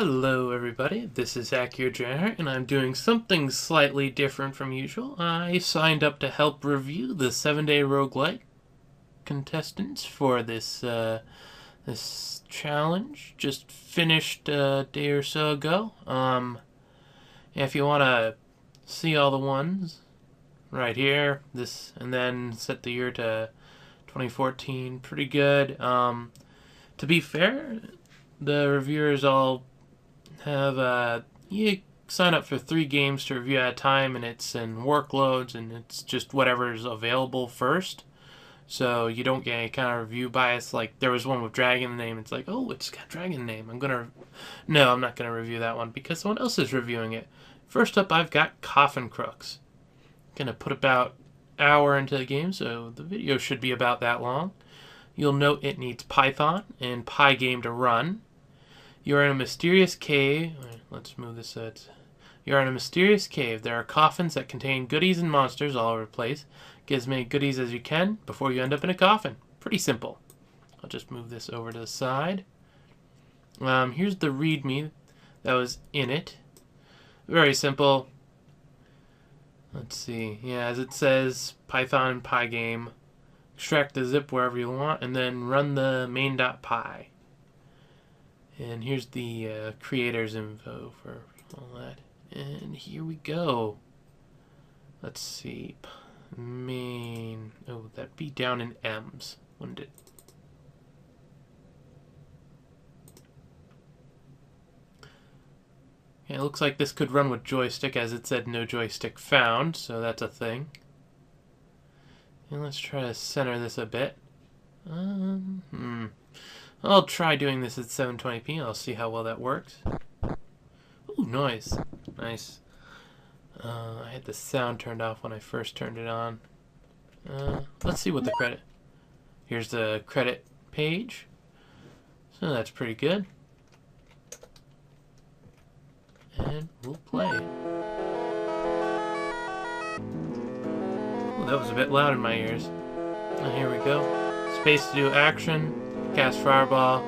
Hello everybody, this is Akhier Dragonheart, and I'm doing something slightly different from usual. I signed up to help review the 7-day roguelike contestants for this challenge. Just finished a day or so ago. If you want to see all the ones, right here, this, and then set the year to 2014, pretty good. To be fair, the reviewers all have you sign up for 3 games to review at a time, and it's in workloads, and it's just whatever's available first, so you don't get any kind of review bias. Like there was one with Dragon Name, it's like, oh, it's got Dragon Name, I'm not gonna review that one because someone else is reviewing it. First up, I've got Coffin Crooks. Gonna put about an hour into the game, so the video should be about that long. You'll note it needs Python and Pygame to run. You're in a mysterious cave. Let's move this. You're in a mysterious cave. There are coffins that contain goodies and monsters all over the place. Get as many goodies as you can before you end up in a coffin. Pretty simple. I'll just move this over to the side. Here's the README that was in it. Very simple. Let's see. Yeah, as it says, Python and Pygame. Extract the zip wherever you want, and then run the main.py. And here's the creator's info for all that. And here we go. Let's see. Main. Oh, that'd be down in M's, wouldn't it? Yeah, it looks like this could run with joystick, as it said no joystick found, so that's a thing. And let's try to center this a bit. I'll try doing this at 720p. I'll see how well that works. Ooh, noise. Nice. I had the sound turned off when I first turned it on. Let's see what the credit... Here's the credit page. So that's pretty good. And we'll play. Ooh, that was a bit loud in my ears. And here we go. Space to do action. Cast Fireball.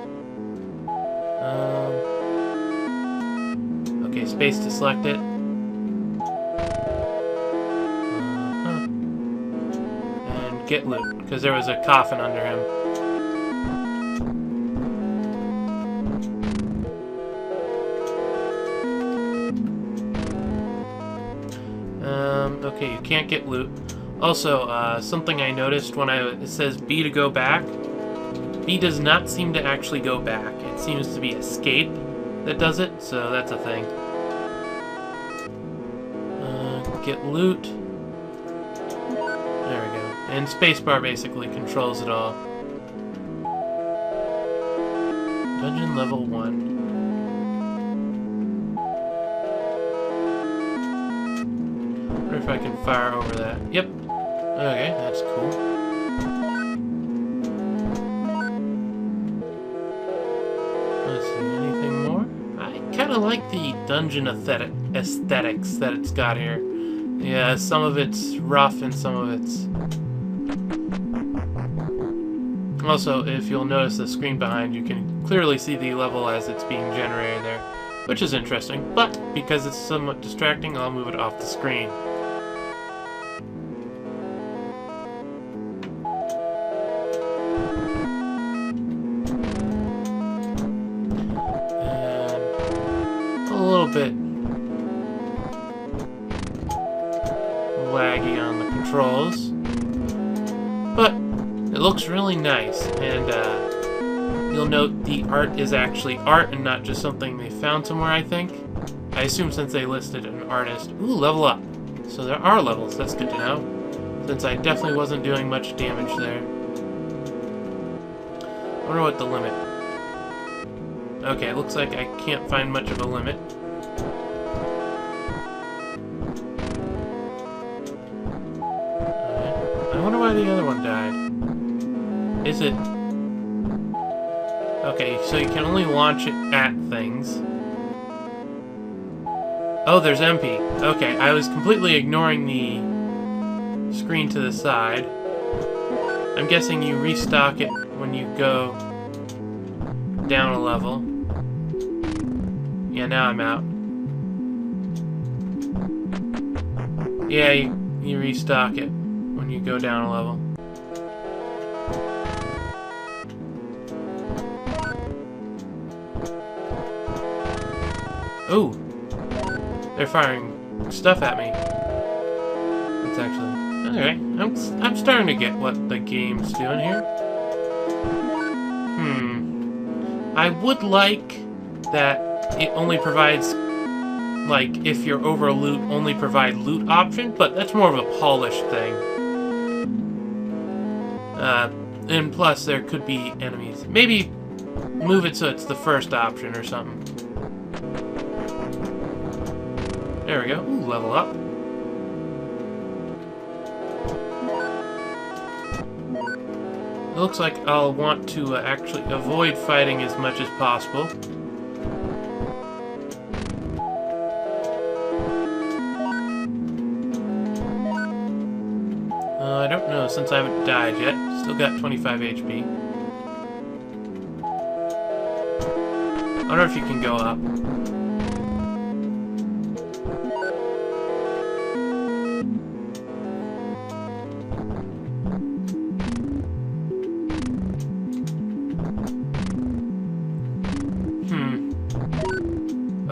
Okay, space to select it. And get loot, because there was a coffin under him. Okay, you can't get loot. Also, something I noticed when it says B to go back. B does not seem to actually go back. It seems to be escape that does it, so that's a thing. Get loot. There we go. And spacebar basically controls it all. Dungeon level 1. I wonder if I can fire over that. Yep. Okay, that's cool. I like the dungeon aesthetics that it's got here. Yeah, some of it's rough and some of it's... Also, if you'll notice the screen behind, you can clearly see the level as it's being generated there, which is interesting, but because it's somewhat distracting, I'll move it off the screen. A little bit laggy on the controls, but it looks really nice, and you'll note the art is actually art and not just something they found somewhere, I think. I assume since they listed an artist. Ooh, level up. So there are levels, that's good to know, since I definitely wasn't doing much damage there. I wonder what the limit. Okay, it looks like I can't find much of a limit. I wonder why the other one died. Is it... Okay, so you can only launch it at things. Oh, there's MP. Okay, I was completely ignoring the screen to the side. I'm guessing you restock it when you go down a level. Yeah, now I'm out. Yeah, you restock it when you go down a level. Ooh! They're firing stuff at me. That's actually... Okay, I'm starting to get what the game's doing here. I would like that it only provides, like, if you're over loot, only provide loot option, but that's more of a polished thing. And plus, there could be enemies. Maybe move it so it's the first option or something. There we go. Ooh, level up. It looks like I'll want to actually avoid fighting as much as possible. I don't know, since I haven't died yet. Still got 25 HP. I wonder if you can go up.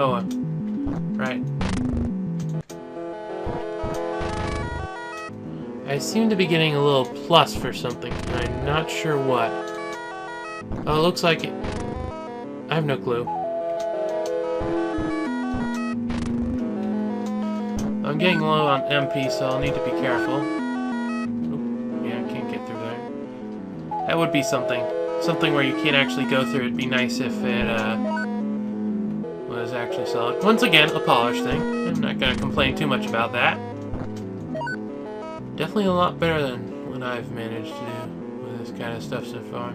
Oh, right. I seem to be getting a little plus for something, and I'm not sure what. Oh, it looks like it... I have no clue. I'm getting low on MP, so I'll need to be careful. Oh, yeah, I can't get through there. That would be something. Something where you can't actually go through. It'd be nice if it, was actually solid. Once again, a polish thing. I'm not going to complain too much about that. Definitely a lot better than what I've managed to do with this kind of stuff so far.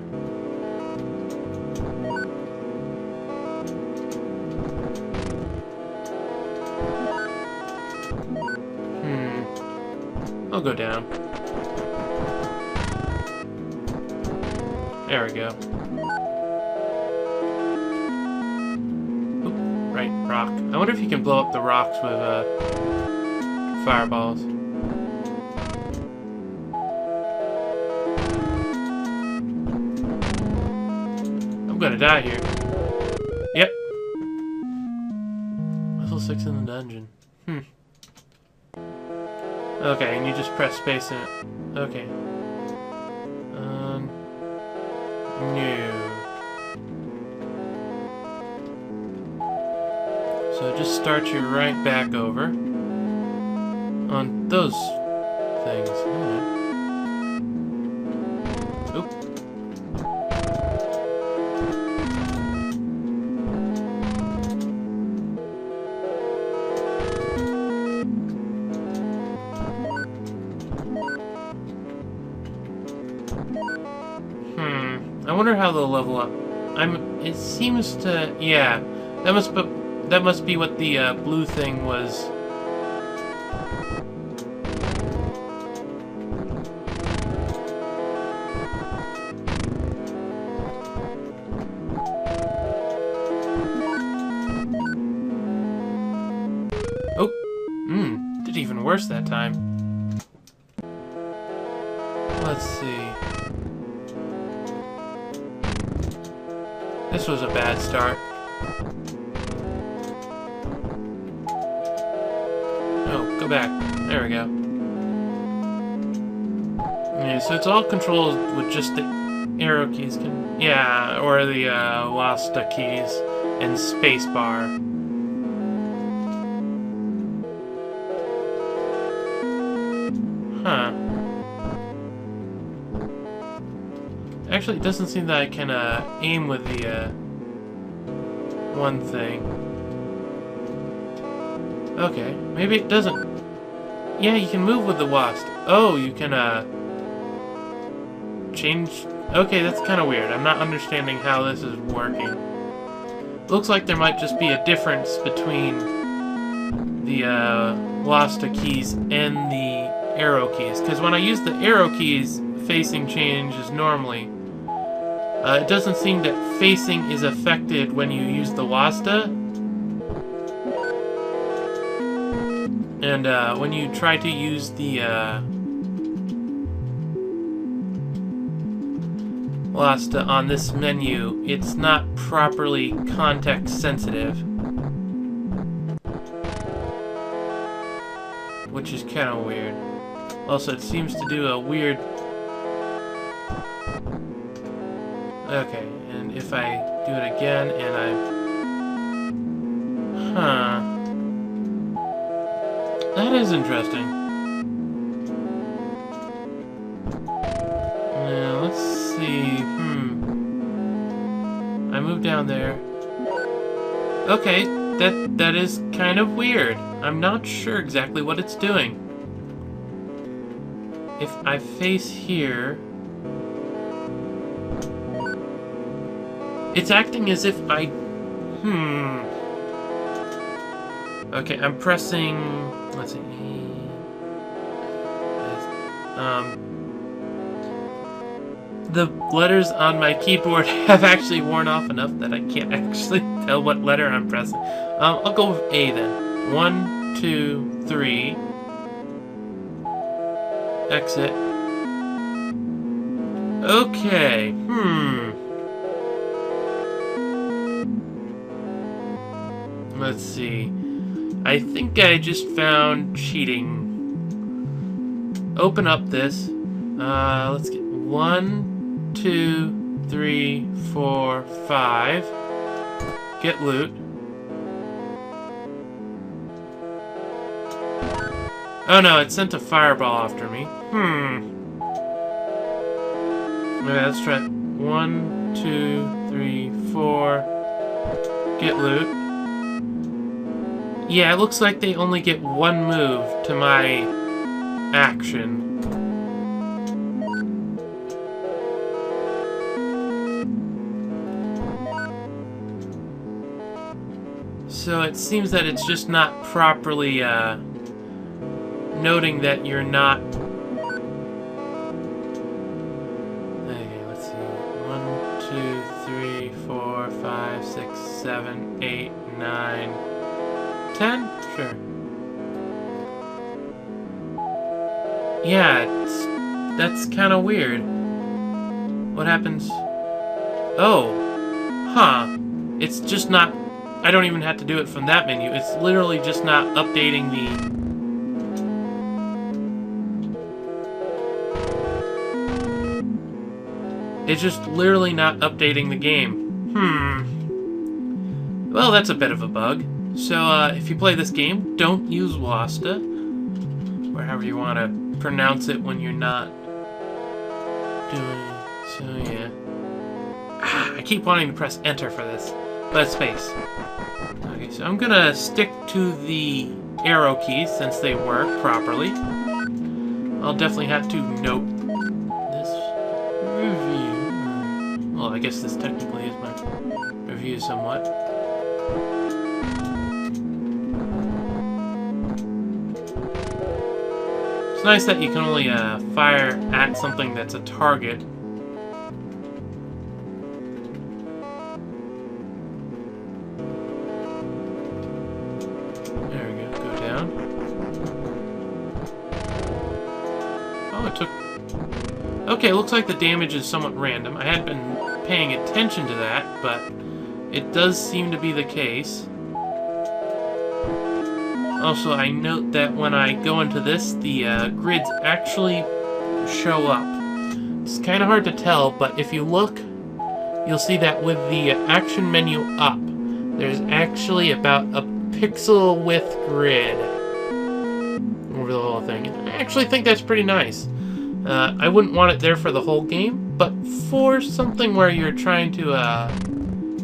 I'll go down. There we go. Oop, right, rock. I wonder if you can blow up the rocks with fireballs. I'm gonna die here. Yep. Level 6 in the dungeon. Okay, and you just press space in it. Okay. No. So just start you right back over on those things. Oop. I wonder how they'll level up. It seems to... Yeah. That must be what the blue thing was. Oh! Did even worse that time. Let's see. This was a bad start. Oh, go back. There we go. Yeah, so it's all controlled with just the arrow keys. Yeah, or the Wasta keys and spacebar. Huh. Actually, it doesn't seem that I can aim with the one thing. Okay, maybe it doesn't. Yeah, you can move with the wasp. Oh, you can change. Okay, that's kind of weird. I'm not understanding how this is working. Looks like there might just be a difference between the Wasta keys and the arrow keys. Because when I use the arrow keys, facing changes normally. It doesn't seem that facing is affected when you use the Wasta. And when you try to use the Lasta on this menu, it's not properly context sensitive, which is kind of weird. Also, it seems to do a weird... Okay, and if I do it again and I... Huh. That is interesting. Now, let's see. I moved down there. Okay, that is kind of weird. I'm not sure exactly what it's doing. If I face here... It's acting as if I... Okay, I'm pressing... Let's see. The letters on my keyboard have actually worn off enough that I can't actually tell what letter I'm pressing. I'll go with A then. 1, 2, 3. Exit. Okay. Let's see. I think I just found cheating. Open up this. Let's get 1, 2, 3, 4, 5. Get loot. Oh no, it sent a fireball after me. Okay, let's try 1, 2, 3, 4. Get loot. Yeah, it looks like they only get one move to my action. So it seems that it's just not properly noting that you're not... Okay, let's see. 1, 2, 3, 4, 5, 6, 7, 8, 9... 10? Sure. Yeah, that's kind of weird. What happens? Oh. Huh. It's just not... I don't even have to do it from that menu. It's literally just not updating the... It's just literally not updating the game. Well, that's a bit of a bug. So, if you play this game, don't use Wasta, or however you want to pronounce it when you're not doing it. So, yeah. I keep wanting to press Enter for this, but it's space. Okay, so I'm gonna stick to the arrow keys since they work properly. I'll definitely have to note this review. Well, I guess this technically is my review somewhat. It's nice that you can only fire at something that's a target. There we go, go down. Oh, it took... Okay, it looks like the damage is somewhat random. I hadn't been paying attention to that, but it does seem to be the case. Also, I note that when I go into this, the grids actually show up. It's kind of hard to tell, but if you look, you'll see that with the action menu up, there's actually about a pixel width grid over the whole thing. I actually think that's pretty nice. I wouldn't want it there for the whole game, but for something where you're trying to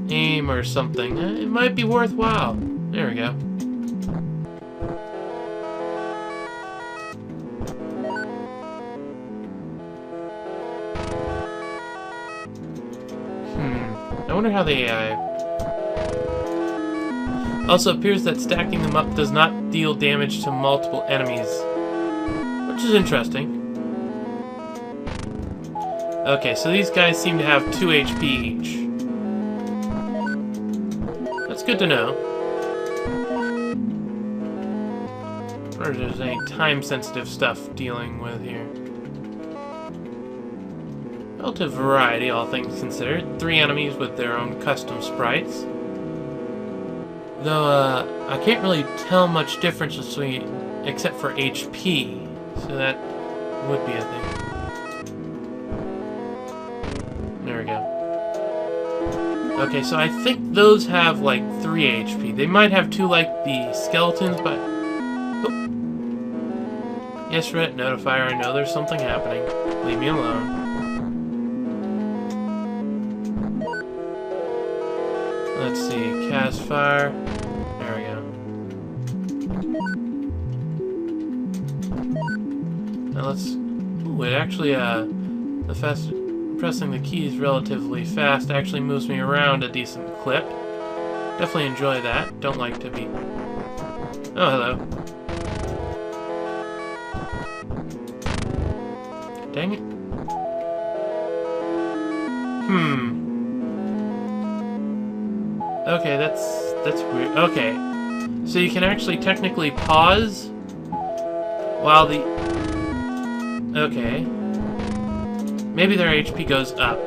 aim or something, it might be worthwhile. There we go. I wonder how they... Also, it appears that stacking them up does not deal damage to multiple enemies, which is interesting. Okay, so these guys seem to have 2 HP each. That's good to know. Or if there's any time-sensitive stuff dealing with here. Relative variety, all things considered. 3 enemies with their own custom sprites. Though, I can't really tell much difference between, except for HP. So that would be a thing. There we go. Okay, so I think those have, like, 3 HP. They might have 2 like the skeletons, but... Oh. Yes, Reddit notifier, I know there's something happening. Leave me alone. Let's see, cast fire. There we go. Now let's... Ooh, it actually, pressing the keys relatively fast actually moves me around a decent clip. Definitely enjoy that. Don't like to be... Oh, hello. Dang it. Okay, that's weird. Okay. So you can actually technically pause while the... Okay. Maybe their HP goes up.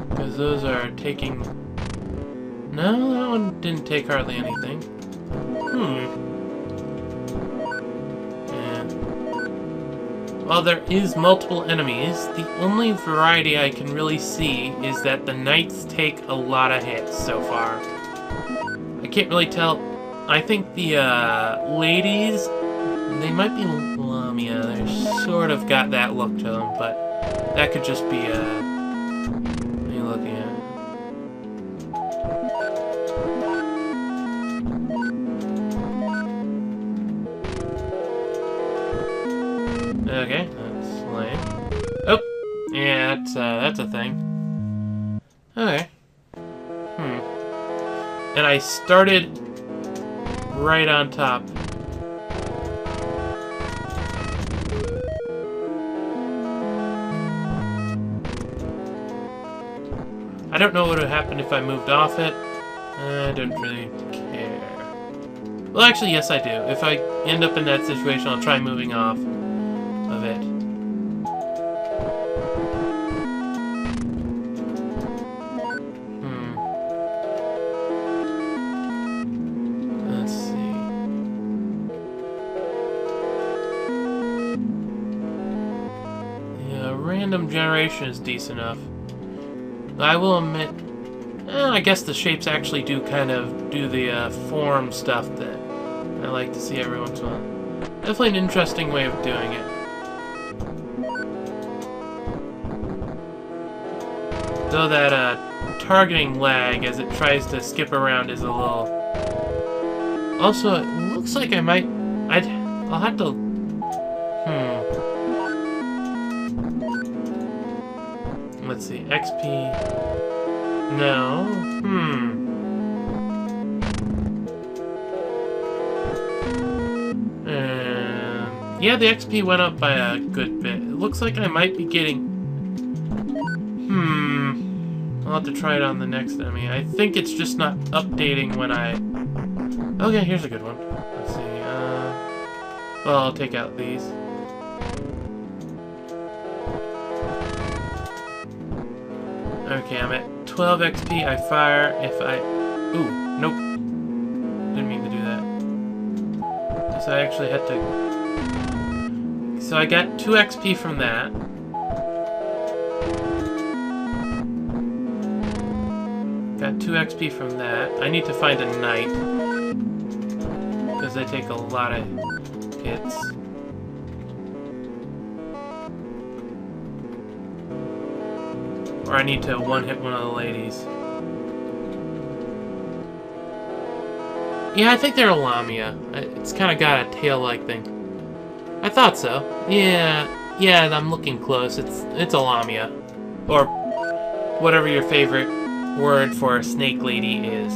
Because those are taking... No, that one didn't take hardly anything. And... While there is multiple enemies, the only variety I can really see is that the knights take a lot of hits so far. I can't really tell... I think the, ladies... They might be Lamia. They're sort of got that look to them, but that could just be, me looking at it. Okay, that's lame. Oh! Yeah, that's a thing. Okay. And I started right on top. I don't know what would happen if I moved off it. I don't really care. Well, actually, yes, I do. If I end up in that situation, I'll try moving off of it. Let's see. Yeah, random generation is decent enough. I will admit, I guess the shapes actually do kind of do the form stuff that I like to see every once in a while. Definitely an interesting way of doing it. Though that targeting lag as it tries to skip around is a little... Also, it looks like I might... I'll have to... Let's see, XP... No. Yeah, the XP went up by a good bit. It looks like I might be getting... I'll have to try it on the next enemy. I think it's just not updating when I... Okay, here's a good one. Let's see, well, I'll take out these. Okay, I'm at 12 XP. I fire if I... Ooh, nope. Didn't mean to do that. So I actually had to... So I got 2 XP from that. Got 2 XP from that. I need to find a knight. Because they take a lot of hits. Or I need to one-hit one of the ladies. Yeah, I think they're a Lamia. It's kind of got a tail-like thing. I thought so. Yeah, I'm looking close. It's a Lamia. Or whatever your favorite word for a snake lady is.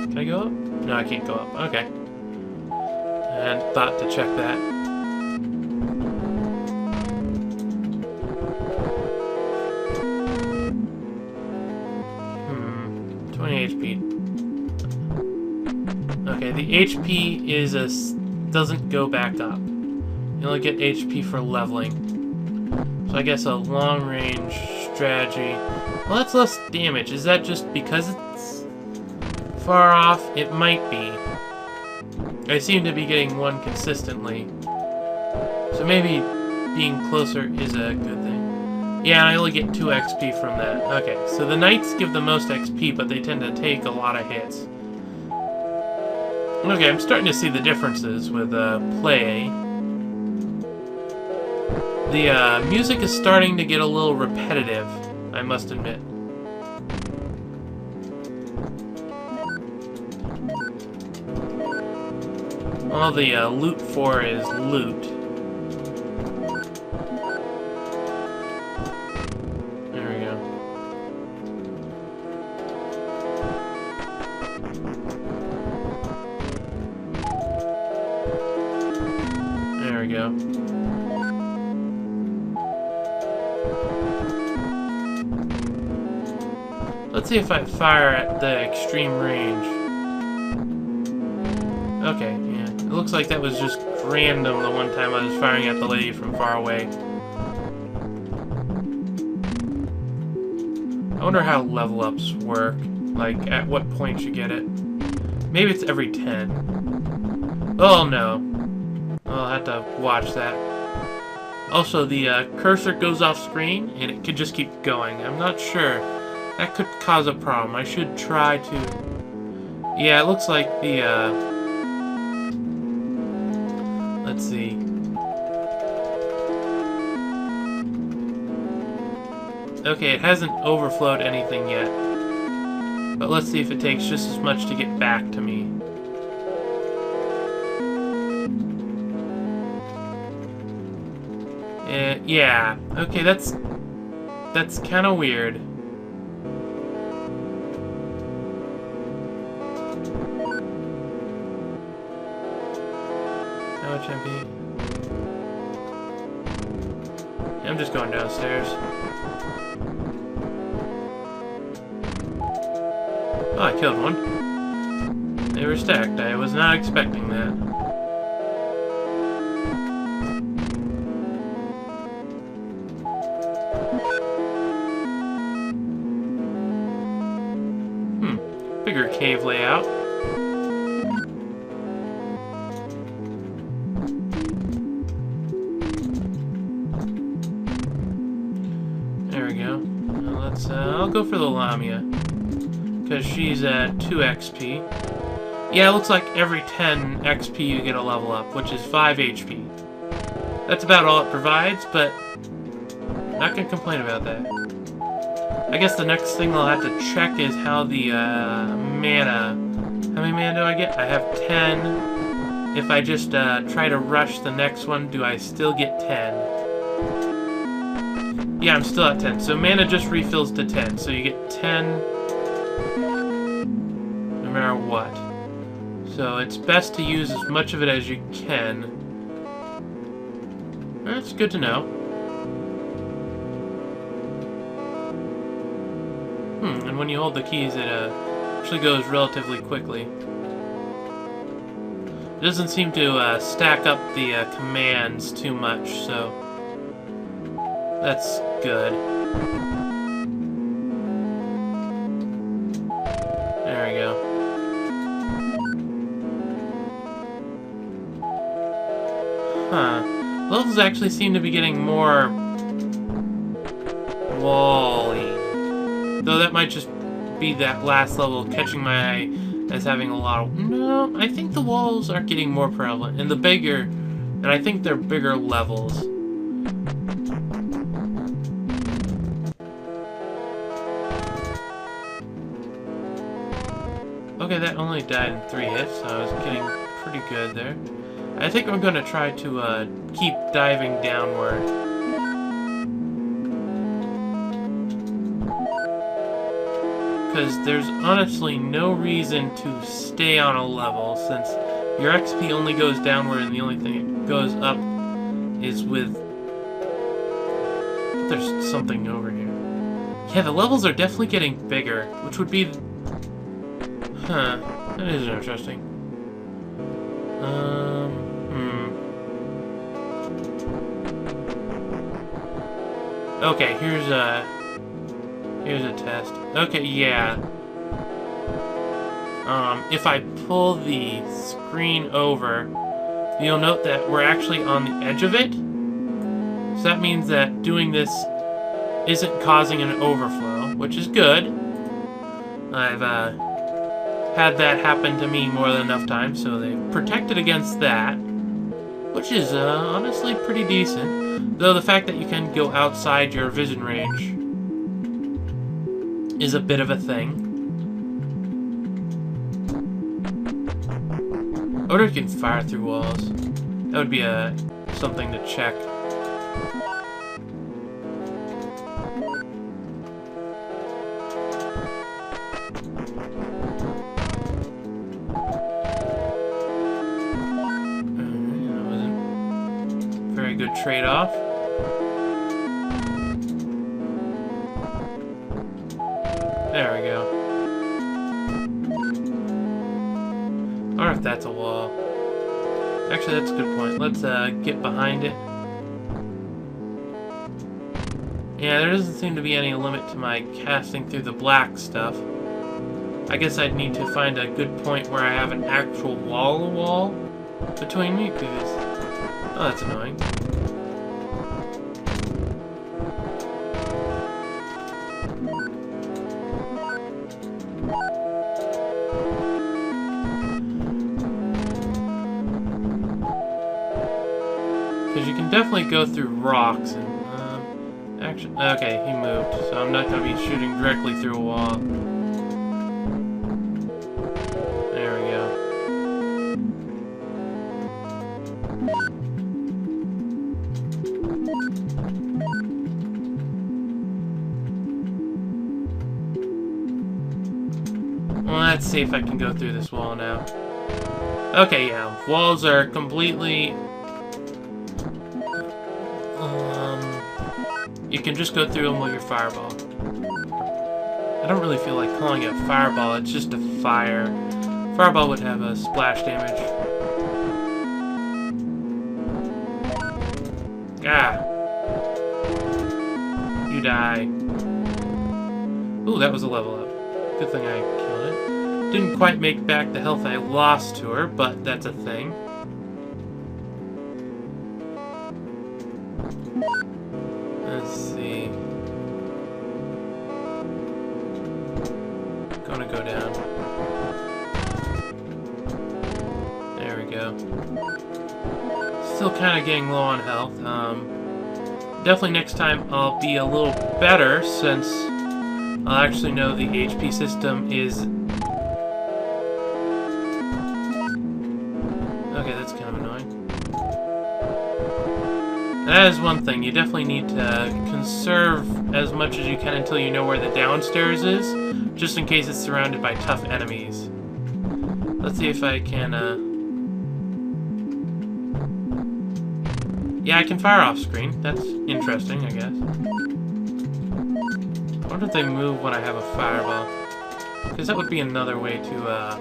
Can I go up? No, I can't go up. Okay. And thought to check that. Okay, the HP is doesn't go back up. You only get HP for leveling. So I guess a long-range strategy. Well, that's less damage. Is that just because it's far off? It might be. I seem to be getting one consistently. So maybe being closer is a good thing. Yeah, I only get 2 XP from that. Okay, so the knights give the most XP, but they tend to take a lot of hits. Okay, I'm starting to see the differences with play. The music is starting to get a little repetitive, I must admit. All the loot for is loot. There we go. There we go. Let's see if I fire at the extreme range. Okay, yeah. It looks like that was just random the one time I was firing at the lady from far away. I wonder how level ups work. Like, at what point you get it. Maybe it's every 10. Oh no. I'll have to watch that. Also, the cursor goes off screen, and it could just keep going. I'm not sure. That could cause a problem. I should try to... Yeah, it looks like the, let's see. Okay, it hasn't overflowed anything yet. But let's see if it takes just as much to get back to me. Yeah. Okay, that's kind of weird. How much MP? I'm just going downstairs. Oh, I killed one. They were stacked. I was not expecting that. Bigger cave layout. There we go. Now let's, I'll go for the Lamia. Because she's at 2 XP. Yeah, it looks like every 10 XP you get a level up, which is 5 HP. That's about all it provides, but not gonna complain about that. I guess the next thing I'll have to check is how the mana... How many mana do I get? I have 10. If I just try to rush the next one, do I still get 10? Yeah, I'm still at 10. So mana just refills to 10. So you get 10 no matter what. So it's best to use as much of it as you can. That's good to know. And when you hold the keys, it actually goes relatively quickly. It doesn't seem to stack up the commands too much, so that's good. There we go. Huh. Levels actually seem to be getting more wall-y. Though that might just be that last level catching my eye as having a lot of... No, I think the walls are getting more prevalent. And the bigger... And I think they're bigger levels. Okay, that only died in 3 hits, so I was getting pretty good there. I think I'm going to try to keep diving downward. Because there's honestly no reason to stay on a level, since your XP only goes downward and the only thing that goes up is with... There's something over here. Yeah, the levels are definitely getting bigger, which would be... Huh, that is interesting. Okay, here's a test. Okay, yeah. If I pull the screen over, you'll note that we're actually on the edge of it. So that means that doing this isn't causing an overflow, which is good. I've had that happen to me more than enough times, so they've protected against that, which is honestly pretty decent. Though the fact that you can go outside your vision range is a bit of a thing. I wonder if you can fire through walls. That would be something to check. That wasn't a very good trade-off. There we go. I wonder if that's a wall. Actually, that's a good point. Let's get behind it. Yeah, there doesn't seem to be any limit to my casting through the black stuff. I guess I'd need to find a good point where I have an actual wall between me, because... Oh, that's annoying. Because you can definitely go through rocks and... actually, okay, he moved, so I'm not going to be shooting directly through a wall. There we go. Well, let's see if I can go through this wall now. Okay, yeah, walls are completely... you can just go through them with your fireball. I don't really feel like calling it a fireball, it's just a fire. Fireball would have a splash damage. Ah! You die. Ooh, that was a level up. Good thing I killed it. Didn't quite make back the health I lost to her, but that's a thing. Let's see. Gonna go down. There we go. Still kind of getting low on health. Definitely next time I'll be a little better, since I'll actually know the HP system is... Okay, that's kind of annoying. That is one thing. You definitely need to conserve as much as you can until you know where the downstairs is, just in case it's surrounded by tough enemies. Let's see if I can, yeah, I can fire off screen. That's interesting, I guess. I wonder if they move when I have a fireball. Because that would be another way to,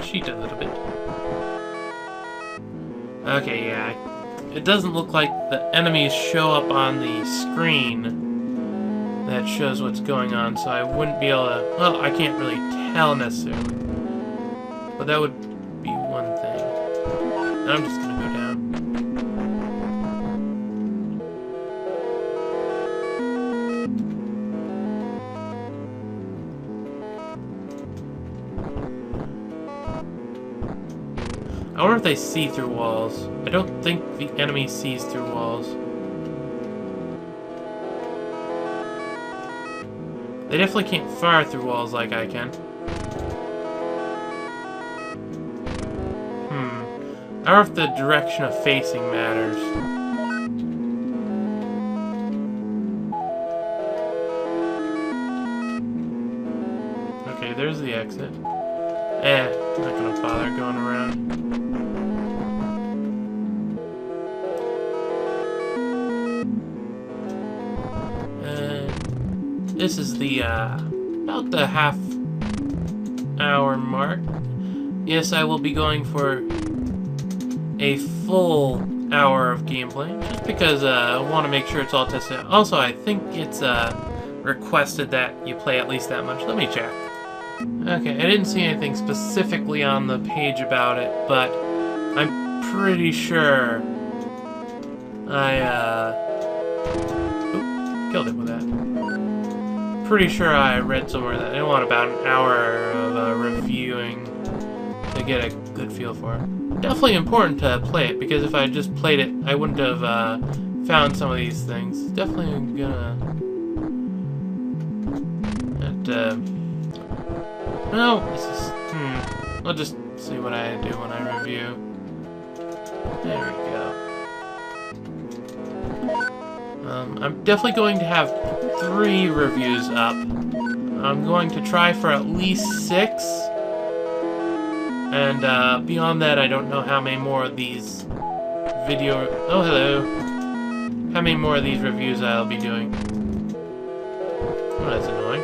cheat a little bit. Okay, yeah. It doesn't look like the enemies show up on the screen that shows what's going on, so I wouldn't be able to... Well, I can't really tell necessarily. But that would be one thing. I'm just gonna go down. I wonder if they see through walls. I don't think the enemy sees through walls. They definitely can't fire through walls like I can. I wonder if the direction of facing matters. Okay, there's the exit. Not gonna bother going around. This is the, about the half-hour mark. Yes, I will be going for a full hour of gameplay, just because I want to make sure it's all tested out. Also, I think it's requested that you play at least that much. Let me check. Okay, I didn't see anything specifically on the page about it, but I'm pretty sure I killed it with that. Pretty sure I read somewhere that I want about an hour of reviewing to get a good feel for it. Definitely important to play it, because if I just played it, I wouldn't have found some of these things. Definitely gonna... no, this is... I'll just see what I do when I review. There we go. I'm definitely going to have 3 reviews up. I'm going to try for at least 6. And beyond that, I don't know how many more of these video... Oh, hello. How many more of these reviews I'll be doing. Oh, that's annoying.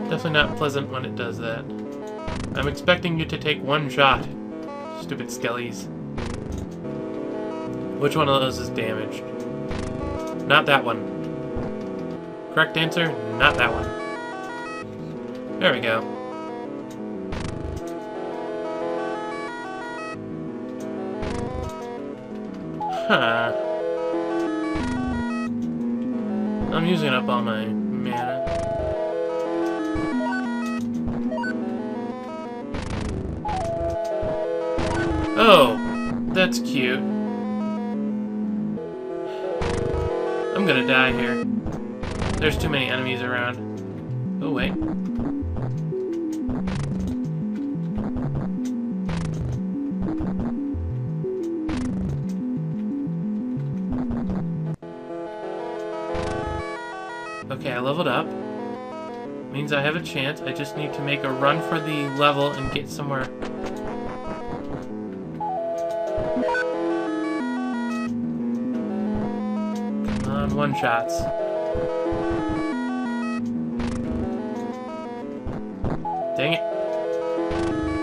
Definitely not pleasant when it does that. I'm expecting you to take 1 shot. Stupid skellies. Which one of those is damaged? Not that one. Correct answer, not that one. There we go. Huh. I'm using up all my mana. Oh, that's cute. I'm gonna die here. There's too many enemies around. Oh, wait. Okay, I leveled up. Means I have a chance. I just need to make a run for the level and get somewhere. Come on, 1-shots. Dang it.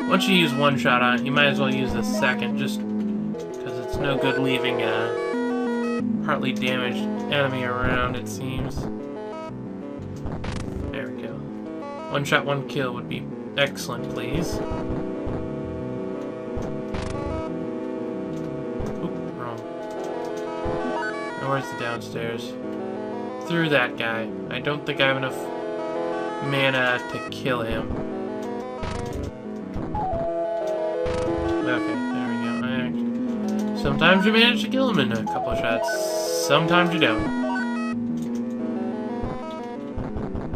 Once you use 1 shot on it, you might as well use the second, just because it's no good leaving a partly damaged enemy around, it seems. There we go. 1 shot, 1 kill would be excellent, please. Oop, wrong. Now where's the downstairs? Through that guy. I don't think I have enough mana to kill him. Okay, there we go. Sometimes you manage to kill him in a couple of shots. Sometimes you don't.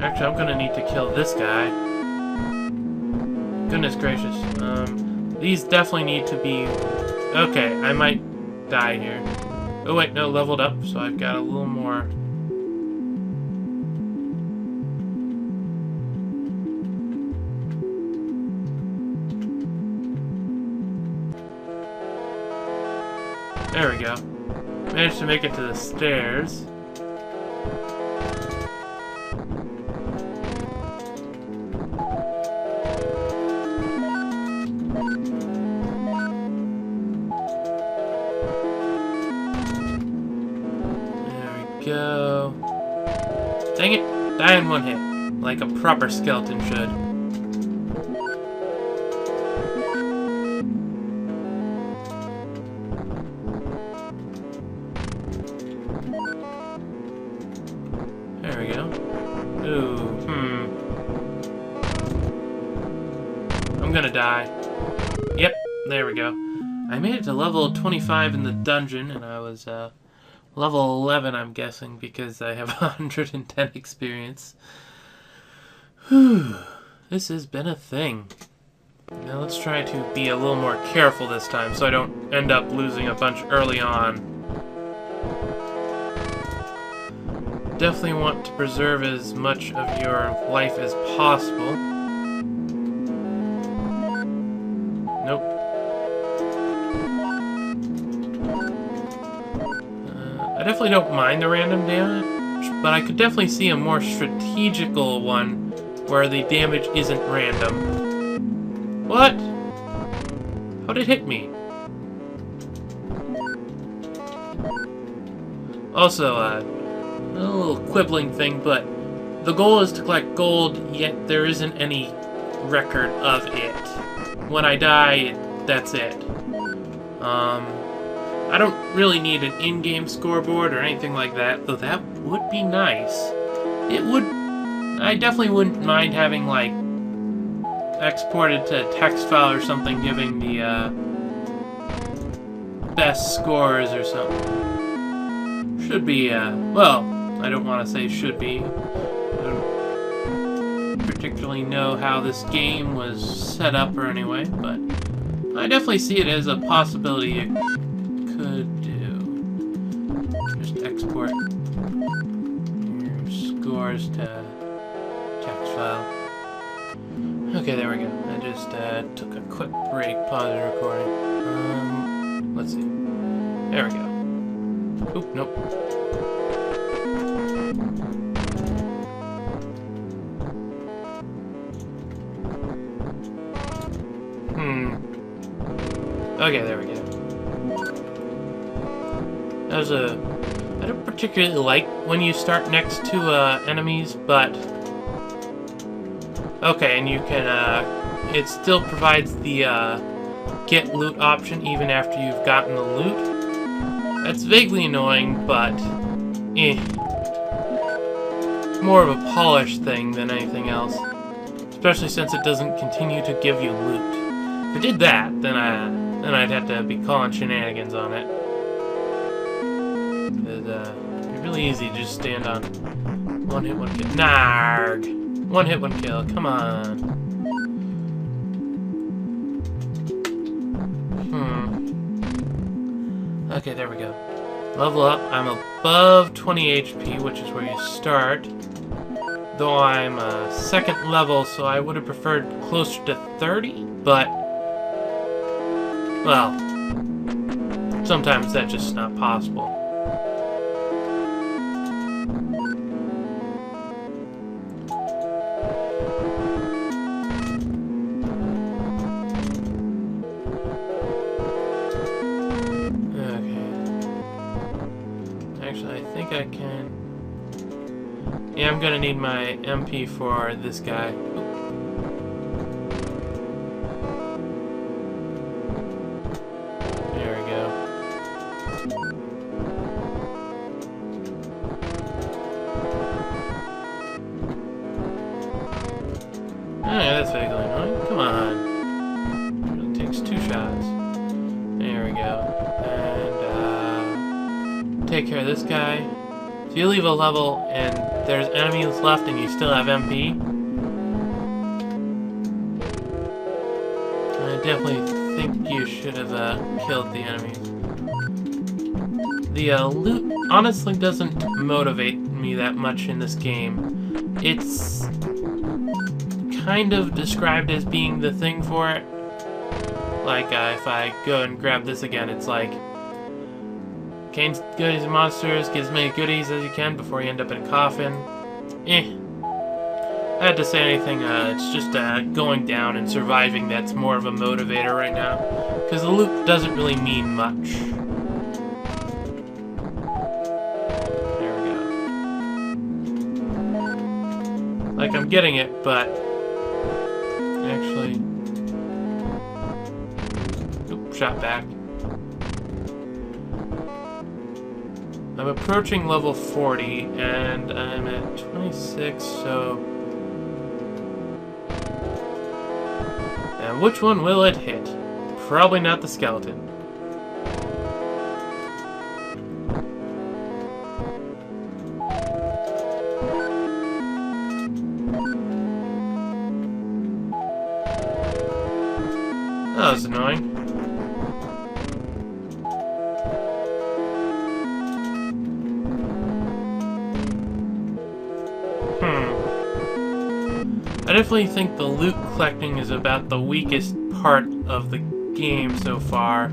Actually, I'm gonna need to kill this guy. Goodness gracious. These definitely need to be... Okay, I might die here. Oh wait, no, leveled up, so I've got a little more... There we go. Managed to make it to the stairs. There we go. Dang it! Die in 1 hit. Like a proper skeleton should. There we go. Ooh, I'm gonna die. Yep, there we go. I made it to level 25 in the dungeon, and I was, level 11, I'm guessing, because I have 110 experience. Whew. This has been a thing. Now let's try to be a little more careful this time, so I don't end up losing a bunch early on. Definitely want to preserve as much of your life as possible. Nope. I definitely don't mind the random damage, but I could definitely see a more strategical one where the damage isn't random. What? How'd it hit me? Also, a little quibbling thing, but the goal is to collect gold, yet there isn't any record of it. When I die, that's it. I don't really need an in-game scoreboard or anything like that, though that would be nice. It would... I definitely wouldn't mind having, like, exported to a text file or something, giving the, best scores or something. Should be, well, I don't want to say should be. I don't particularly know how this game was set up or anyway, but I definitely see it as a possibility you could do. Just export your scores to text file. Okay, there we go. I just took a quick break, pause the recording. Let's see. There we go. Oop, nope. Okay, there we go. That was a... I don't particularly like when you start next to enemies, but... Okay, and you can, it still provides the, get loot option even after you've gotten the loot. That's vaguely annoying, but... More of a polish thing than anything else. Especially since it doesn't continue to give you loot. If it did that, then I'd have to be calling shenanigans on it. It's really easy to just stand on one hit, one kill. Narg! One hit, one kill. Come on. Okay, there we go. Level up. I'm above 20 HP, which is where you start. Though I'm second level, so I would have preferred closer to 30, but... Well, sometimes that's just not possible. Okay. Actually, I think I can... Yeah, I'm gonna need my MP for this guy. That's vaguely annoying. Come on. It only takes 2 shots. There we go. And, take care of this guy. So you leave a level and there's enemies left and you still have MP. I definitely think you should have, killed the enemies. The, loot honestly doesn't motivate me that much in this game. It's... kind of described as being the thing for it. Like, if I go and grab this again, it's like... Gain goodies and monsters, get as many goodies as you can before you end up in a coffin. I had to say anything, it's just going down and surviving that's more of a motivator right now. Because the loot doesn't really mean much. There we go. Like, I'm getting it, but... Actually... Oop, shot back. I'm approaching level 40, and I'm at 26, so... And which one will it hit? Probably not the skeleton. That was annoying. I definitely think the loot collecting is about the weakest part of the game so far. I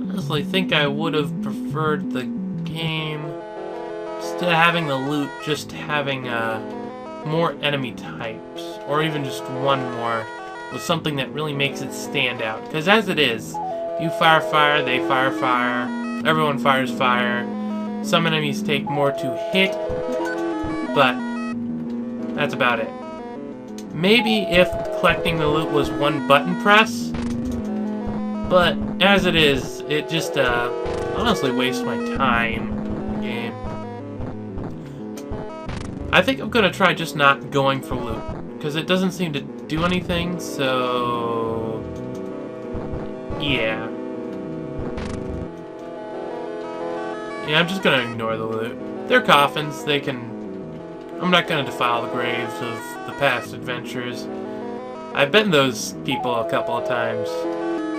honestly think I would have preferred the game, instead of having the loot, just having more enemy types, or even just one more, with something that really makes it stand out. Because as it is, You fire fire, they fire fire, everyone fires fire. Some enemies take more to hit, but that's about it. Maybe if collecting the loot was one button press, but as it is, it just honestly wastes my time in the game. I think I'm gonna try just not going for loot, because it doesn't seem to do anything, so yeah. Yeah, I'm just gonna ignore the loot. They're coffins, they can... I'm not gonna defile the graves of the past adventures. I've been those people a couple of times,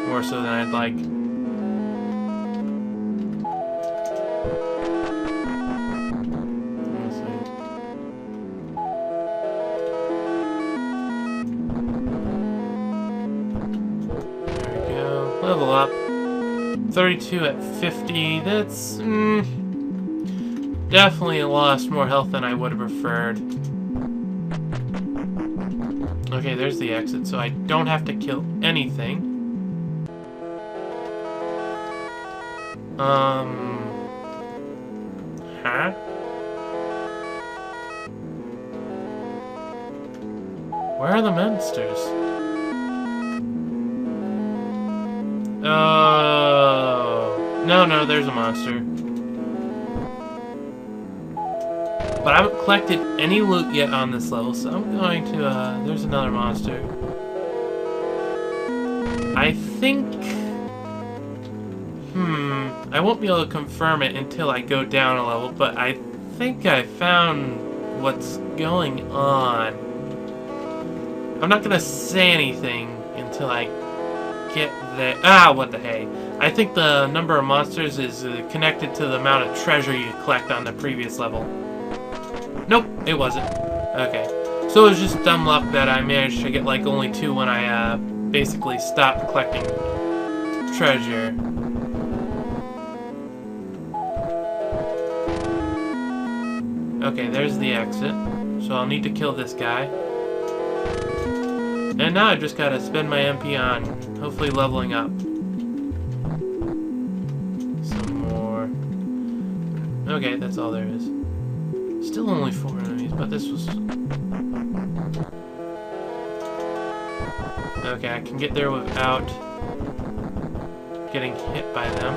more so than I'd like. Let's see. There we go. Level up. 32 at 50. That's definitely lost more health than I would have preferred. Okay, there's the exit, so I don't have to kill anything. Huh? Where are the monsters? Oh, no, there's a monster. But I haven't collected any loot yet on this level, so I'm going to, there's another monster. I think... I won't be able to confirm it until I go down a level, but I think I found what's going on. I'm not gonna say anything until I get there. Ah, what the hey. I think the number of monsters is connected to the amount of treasure you collect on the previous level. Nope, it wasn't. Okay. So it was just dumb luck that I managed to get like only 2 when I basically stopped collecting treasure. Okay, there's the exit. So I'll need to kill this guy. And now I just gotta spend my MP on hopefully leveling up. Some more. Okay, that's all there is. Still only 4 enemies, but this was... Okay, I can get there without getting hit by them.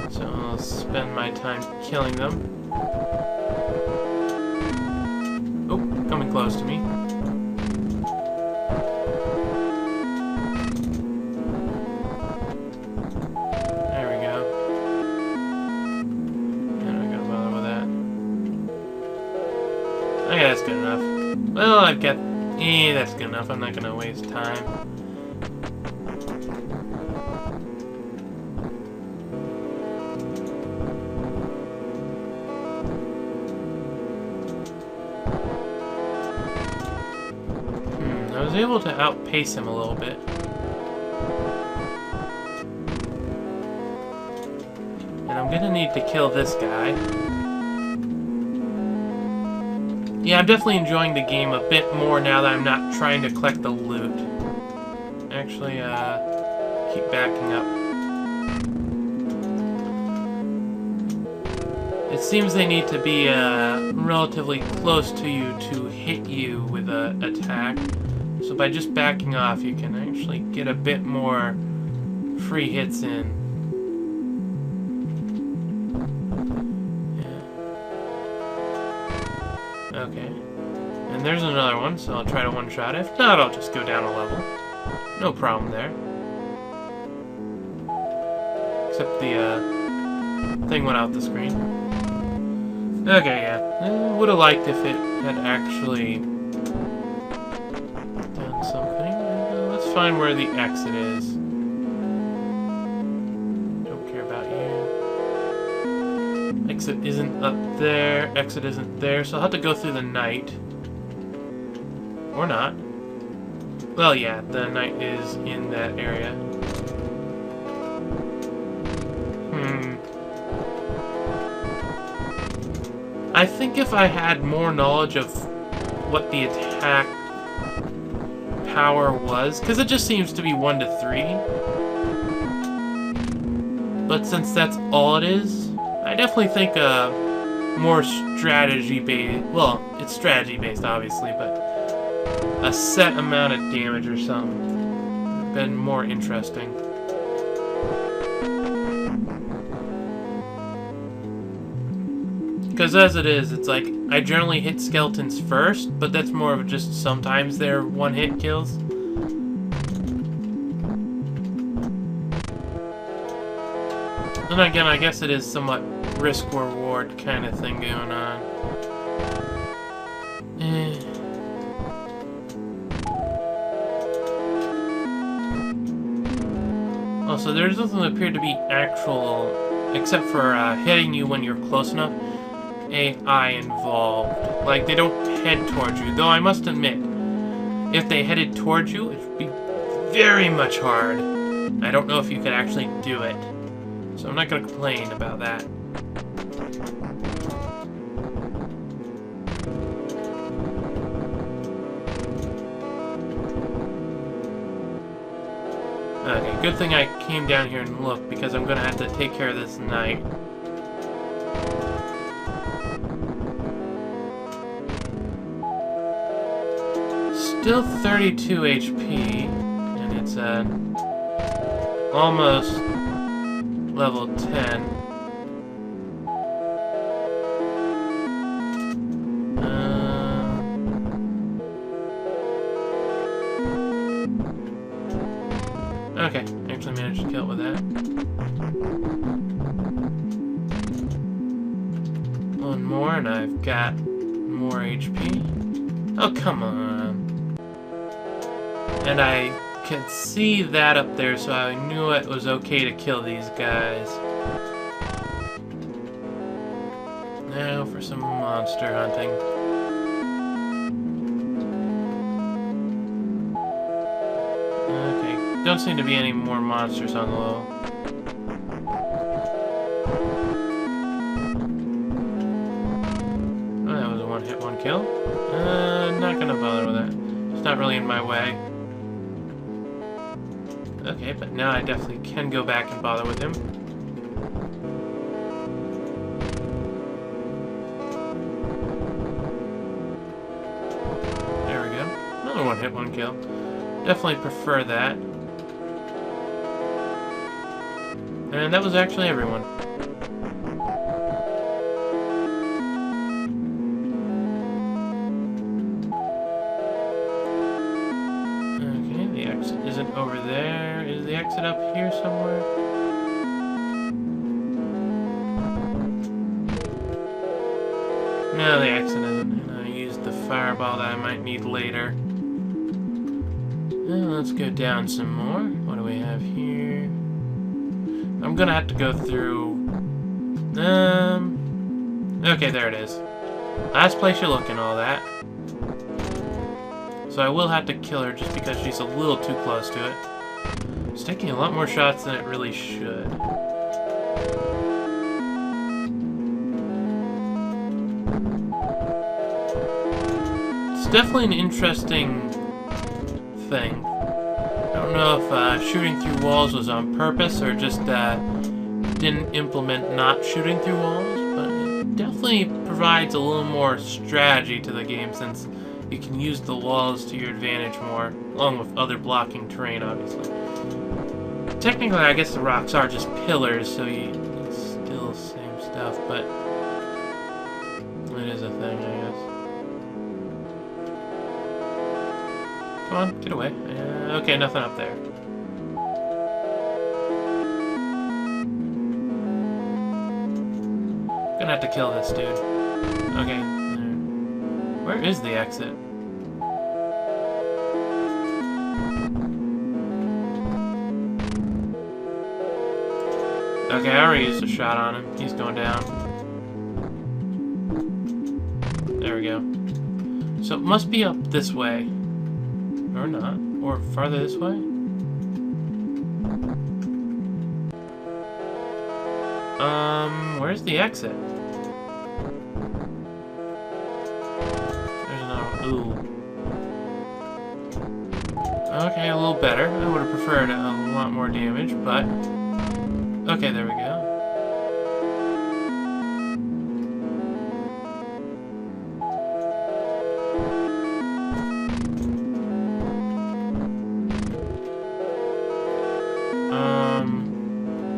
So I'll spend my time killing them. Oh, coming close to me. There we go. I'm not gonna bother with that. Okay, that's good enough. Well, I've got... that's good enough. I'm not gonna waste time. I was able to outpace him a little bit. And I'm gonna need to kill this guy. Yeah, I'm definitely enjoying the game a bit more now that I'm not trying to collect the loot. Actually, keep backing up. It seems they need to be relatively close to you to hit you with an attack. So by just backing off, you can actually get a bit more free hits in. Yeah. Okay. And there's another one, so I'll try to one-shot. If not, I'll just go down a level. No problem there. Except the thing went out the screen. Okay, yeah. I would have liked if it had actually done something. Let's find where the exit is. Don't care about you. Exit isn't up there. Exit isn't there, so I'll have to go through the night. Or not. Well, yeah, the night is in that area. I think if I had more knowledge of what the attack power was, because it just seems to be 1 to 3. But since that's all it is, I definitely think more strategy-based... Well, it's strategy-based, obviously, but a set amount of damage or something would have been more interesting. Because as it is, it's like, I generally hit skeletons first, but that's more of just sometimes they're one-hit kills. And again, I guess it is somewhat risk-reward kind of thing going on. Also, there doesn't appear to be actual, except for hitting you when you're close enough, AI involved. Like, they don't head towards you. Though I must admit, if they headed towards you, it would be very much hard. I don't know if you could actually do it. So I'm not going to complain about that. Okay, good thing I came down here and looked, because I'm going to have to take care of this knight. Still 32 HP, and it's almost level 10. Okay, actually managed to kill it with that. One more, and I've got more HP. Oh, come on. And I can see that up there, so I knew it was okay to kill these guys. Now for some monster hunting. Okay, don't seem to be any more monsters on the level. Oh, that was a one-hit, one-kill. Not gonna bother with that. It's not really in my way. Okay, but now I definitely can go back and bother with him. There we go. Another one hit, one kill. Definitely prefer that. And that was actually everyone. Okay, the exit isn't over there. Is the exit up here somewhere? No, the exit isn't. And I used the fireball that I might need later. Well, let's go down some more. What do we have here? I'm gonna have to go through... Okay, there it is. Last place you look and all that. So I will have to kill her just because she's a little too close to it. It's taking a lot more shots than it really should. It's definitely an interesting thing. I don't know if shooting through walls was on purpose or just didn't implement not shooting through walls, but it definitely provides a little more strategy to the game since you can use the walls to your advantage more, along with other blocking terrain, obviously. Technically, I guess the rocks are just pillars, so it's still the same stuff, but it is a thing, I guess. Come on, get away. Okay, nothing up there. Gonna have to kill this dude. Okay. Where is the exit? Okay, I already used a shot on him. He's going down. There we go. So it must be up this way. Or not. Or farther this way? Where's the exit? There's no... Ooh. Okay, a little better. I would have preferred a lot more damage, but... Okay, there we go.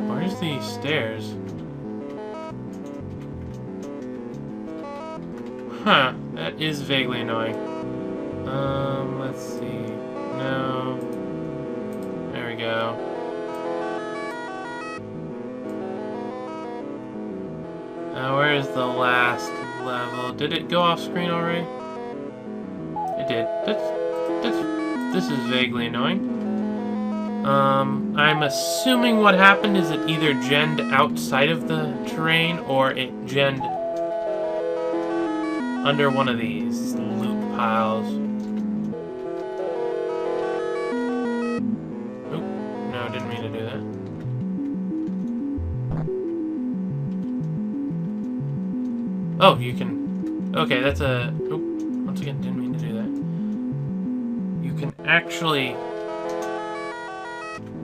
Where's the stairs? Huh, that is vaguely annoying. Let's see. No. There we go. Where's the last level? Did it go off screen already? It did. This is vaguely annoying. I'm assuming what happened is it either genned outside of the terrain or it genned under one of these loot piles. Oop, no, didn't mean to do that. Oh, you can... Okay, that's a... Oop, once again, didn't mean to do that. You can actually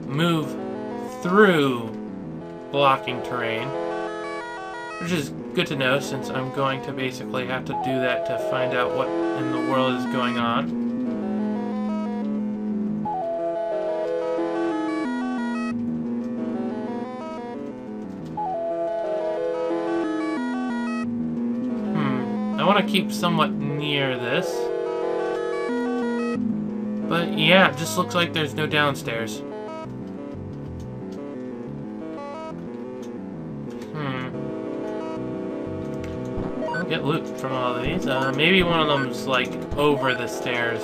move through blocking terrain, which is good to know since I'm going to basically have to do that to find out what in the world is going on. I want to keep somewhat near this. But yeah, it just looks like there's no downstairs. I'll get loot from all of these. Maybe one of them's like over the stairs.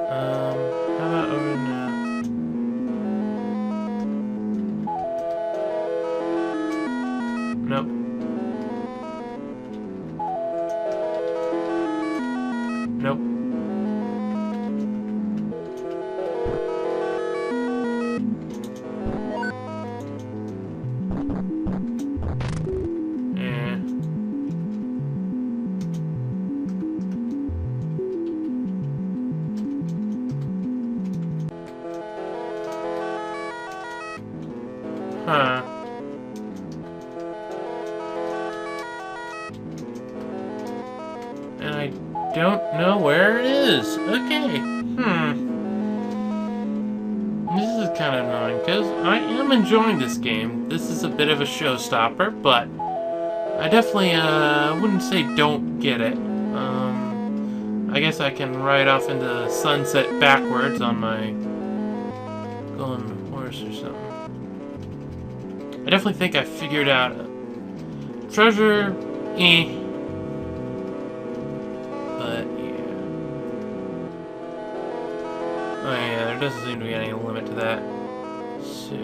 How about over now? Nope. Nope. Huh. And I don't know where it is. Okay. This is kind of annoying, because I am enjoying this game. This is a bit of a showstopper, but I definitely wouldn't say don't get it. I guess I can ride off into the sunset backwards on my golden horse or something. I definitely think I figured out treasure, but yeah. Oh yeah, there doesn't seem to be any limit to that. So,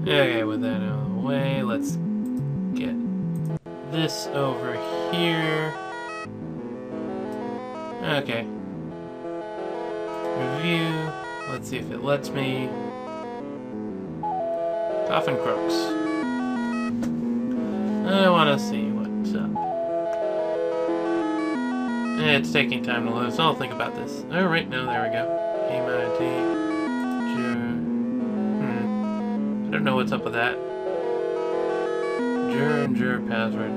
okay, with that out of the way, let's get this over here. Okay. Review. Let's see if it lets me. Coffin Crooks. I want to see what's up. It's taking time to load, so I'll think about this. Alright, no, there we go. Aim ID. I don't know what's up with that. Jur password.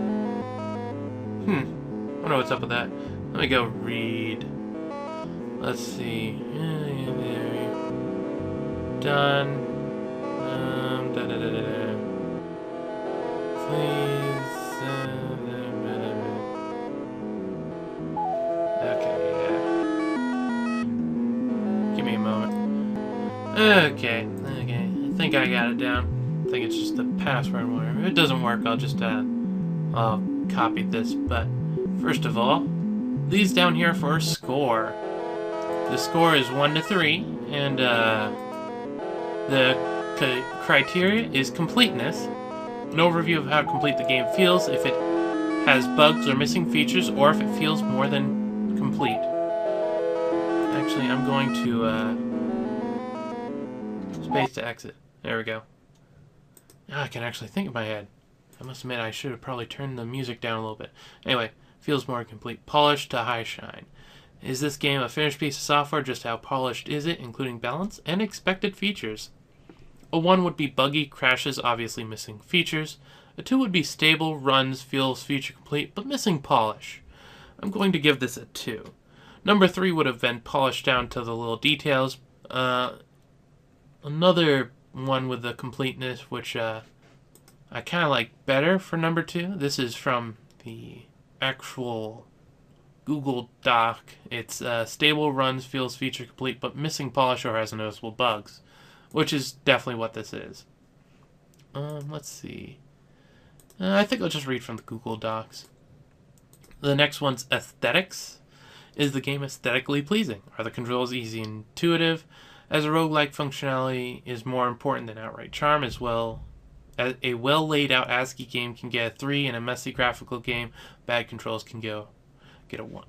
I wonder what's up with that. Let me go read. Let's see. Done. Please. Okay, yeah. Give me a moment. Okay. I think I got it down. I think it's just the password or whatever. If it doesn't work, I'll just I'll copy this. But first of all, these down here for a score. The score is 1 to 3, and the criteria is completeness, an overview of how complete the game feels, if it has bugs or missing features, or if it feels more than complete. Actually, I'm going to space to exit. There we go. Now I can actually think in my head. I must admit I should have probably turned the music down a little bit. Anyway, feels more complete. Polished to high shine. Is this game a finished piece of software? Just how polished is it, including balance and expected features? A 1 would be buggy, crashes, obviously missing features. A 2 would be stable, runs, feels feature complete, but missing polish. I'm going to give this a 2. Number 3 would have been polished down to the little details. Another one with the completeness, which I kind of like better for number 2. This is from the actual Google Doc. It's stable, runs, feels feature complete, but missing polish or has noticeable bugs, which is definitely what this is. Let's see. I think I'll just read from the Google Docs. The next one's aesthetics. Is the game aesthetically pleasing? Are the controls easy and intuitive? As a roguelike, functionality is more important than outright charm. As well as a well laid out ASCII game can get a 3, and a messy graphical game, bad controls can get a 1.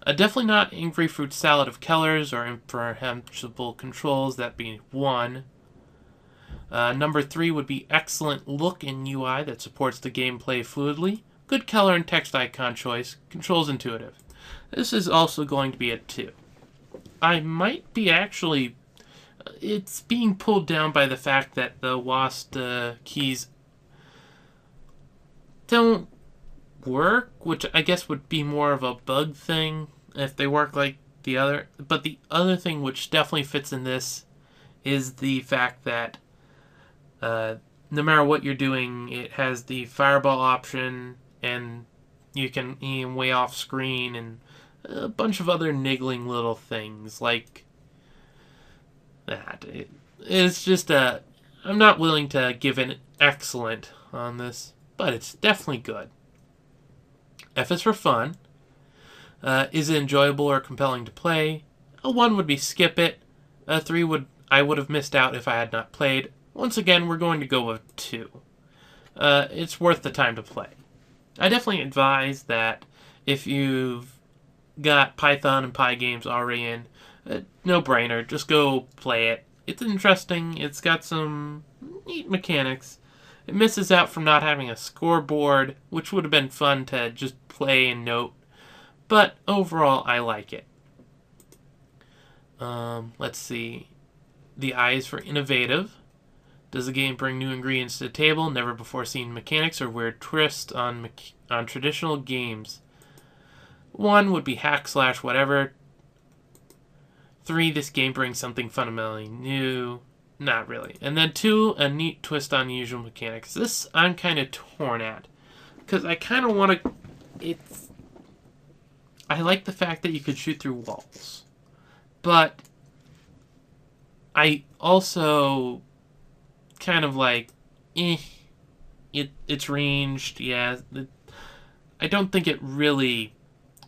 Definitely not angry fruit salad of colors or imperceptible controls, that being 1. Number 3 would be excellent look in UI that supports the gameplay fluidly. Good color and text icon choice. Controls intuitive. This is also going to be a 2. I might be actually... It's being pulled down by the fact that the WASD keys don't work, which I guess would be more of a bug thing if they work like the other. But the other thing which definitely fits in this is the fact that no matter what you're doing, it has the fireball option, and you can aim way off screen, and a bunch of other niggling little things like that. It's just I'm not willing to give an excellent on this, but it's definitely good. F is for fun. Is it enjoyable or compelling to play? A 1 would be skip it. A 3 I would have missed out if I had not played. Once again, we're going to go with 2. It's worth the time to play. I definitely advise that if you've got Python and Pygames already in, no brainer, just go play it. It's interesting. It's got some neat mechanics. It misses out from not having a scoreboard, which would have been fun to just play and note. But overall, I like it. Let's see. The I is for innovative. Does the game bring new ingredients to the table, never before seen mechanics, or weird twists on traditional games? 1 would be hack slash whatever. 3, this game brings something fundamentally new. Not really. And then 2, a neat twist on usual mechanics. This I'm kind of torn at, because I kind of want to... I like the fact that you could shoot through walls, but I also kind of like, it's ranged, yeah. I don't think it really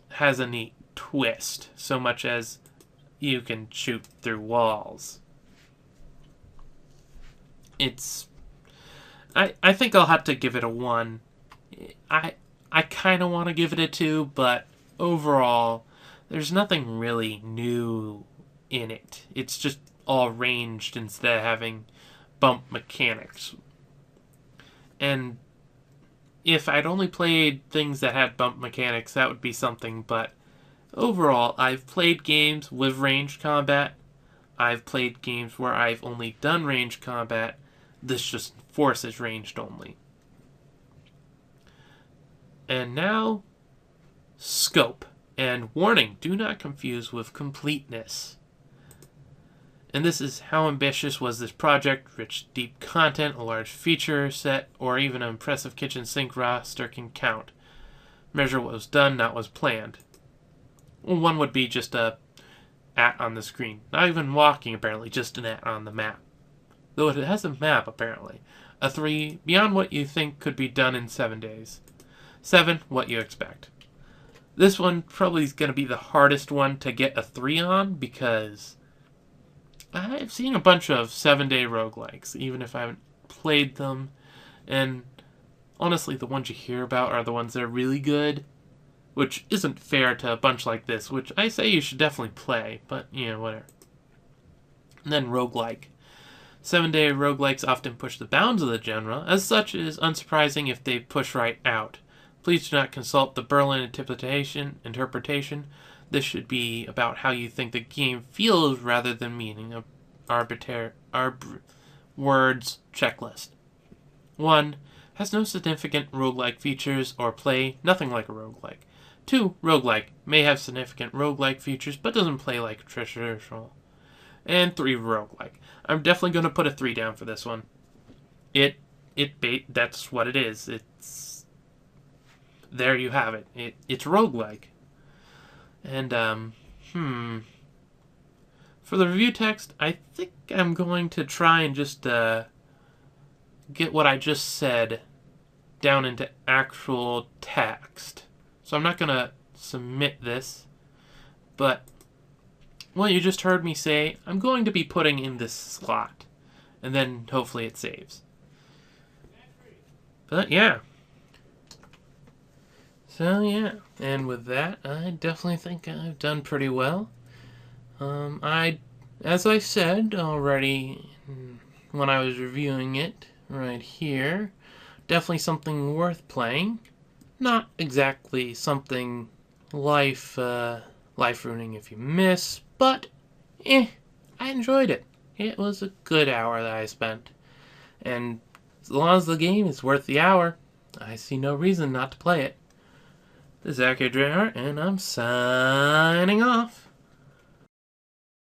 has a neat twist so much as you can shoot through walls. I think I'll have to give it a 1. I kind of want to give it a 2, but overall, there's nothing really new in it. It's just all ranged instead of having bump mechanics. And if I'd only played things that had bump mechanics, that would be something, but overall, I've played games with ranged combat. I've played games where I've only done ranged combat. This just forces ranged only. And now, scope. And warning, do not confuse with completeness. And this is how ambitious was this project. Rich, deep content, a large feature set, or even an impressive kitchen sink roster can count. Measure what was done, not what was planned. Well, 1 would be just a @ on the screen. Not even walking, apparently, just an @ on the map. Though it has a map, apparently. A 3, beyond what you think could be done in 7 days. 7, what you expect. This one probably is going to be the hardest one to get a 3 on, because I've seen a bunch of 7-day roguelikes, even if I haven't played them. And honestly, the ones you hear about are the ones that are really good, which isn't fair to a bunch like this, which I say you should definitely play, but, whatever. And then roguelike. 7-day roguelikes often push the bounds of the genre. As such, it is unsurprising if they push right out. Please do not consult the Berlin interpretation. This should be about how you think the game feels rather than meaning of words checklist. 1. Has no significant roguelike features or play nothing like a roguelike. 2. Roguelike may have significant roguelike features but doesn't play like traditional. And 3. Roguelike. I'm definitely going to put a 3 down for this one. That's what it is. It's there you have it. It's roguelike. And for the review text, I think I'm going to try and just get what I just said down into actual text. So I'm not going to submit this, but what you just heard me say, I'm going to be putting in this slot, and then hopefully it saves. But yeah. So yeah, and with that, I definitely think I've done pretty well. As I said already when I was reviewing it right here, definitely something worth playing. Not exactly something life-ruining if you miss, but I enjoyed it. It was a good hour that I spent. And as long as the game is worth the hour, I see no reason not to play it. This is Akhier, and I'm signing off.